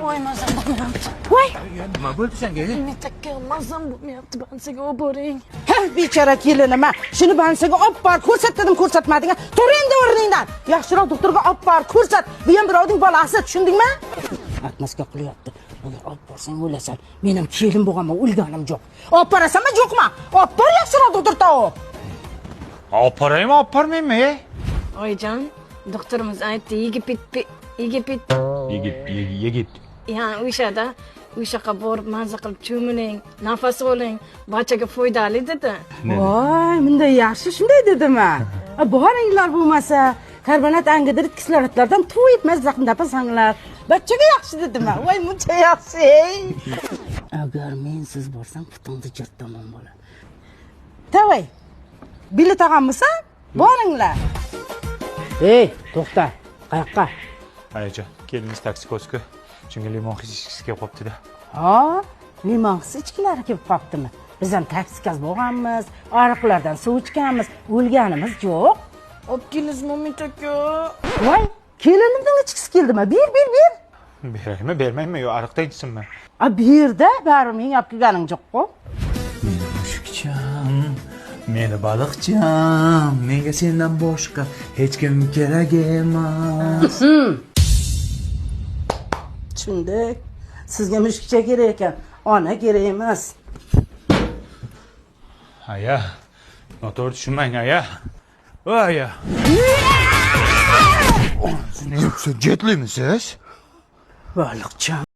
Voy mazam bo'lmayapti. Voy, Nima bo'ldi senga? Metakka mazam bo'lmayapti. Bansiga olib boring. ha, bechora kelinim, shuni bansiga olib bor, ko'rsat dedim, ko'rsatmading. Tur endi o'rningdan. Yaxshiroq doktorga olib bor, ko'rsat. Bu ham birovning bolasi, tushundingmi? Atmasga qilyapti. Agar olib borsang o'lasan. Men ham kelin bo'lganman, o'lganim yo'q. Olib borasanmi, yo'qmi? Olib bor, yaxshiroq doktor topib. Olib boraymi, olib bormaymi? Oyjon, doktorimiz aytdi, Yigit. Yani o'shaqa borib maza qilib cho'miling, nafas oling, barchaga foydali dedi. Voy, bunday yaxshi shunday dedimi? Boringlar bo'lmasa, karbonat angidrid kislorodlardan tuv etmas zaqimdapa sanglar. Barchaga yaxshi dedimi? Voy, buncha yaxshi. Agar men siz borsam, putingni jirtaman bola. Tavay. Bilet olganmisan? Boringlar. Ey, to'xta. Qayoqqa? Ayajon, keliniz toksikoska. Chunki limon ichkisi kelib qopti-da. Ha, limon ichkilari kelib qoptimi? Biz ham taksikaz bo'lganmiz, ariqlardan suv ichganmiz, o'lganimiz yo'q. Olib kelasizmi, Metakka? Voy, kelinimning ichkisi keldimi? Bir. Beraymi, bermaymi? Yo, ariqda ichsinmi? Bu yerda bari men olib kelganing yo'q-ku. Meni mushukcham, meni baliqcham, menga sendan boshqa hech kim kerak emas. Tushundik. Sizga mushukcha kerak ekan, ona kerak emas. Aya, noto'g'ri tushunmang, aya. O, aya. Siz jetlimi siz? Baliqcham.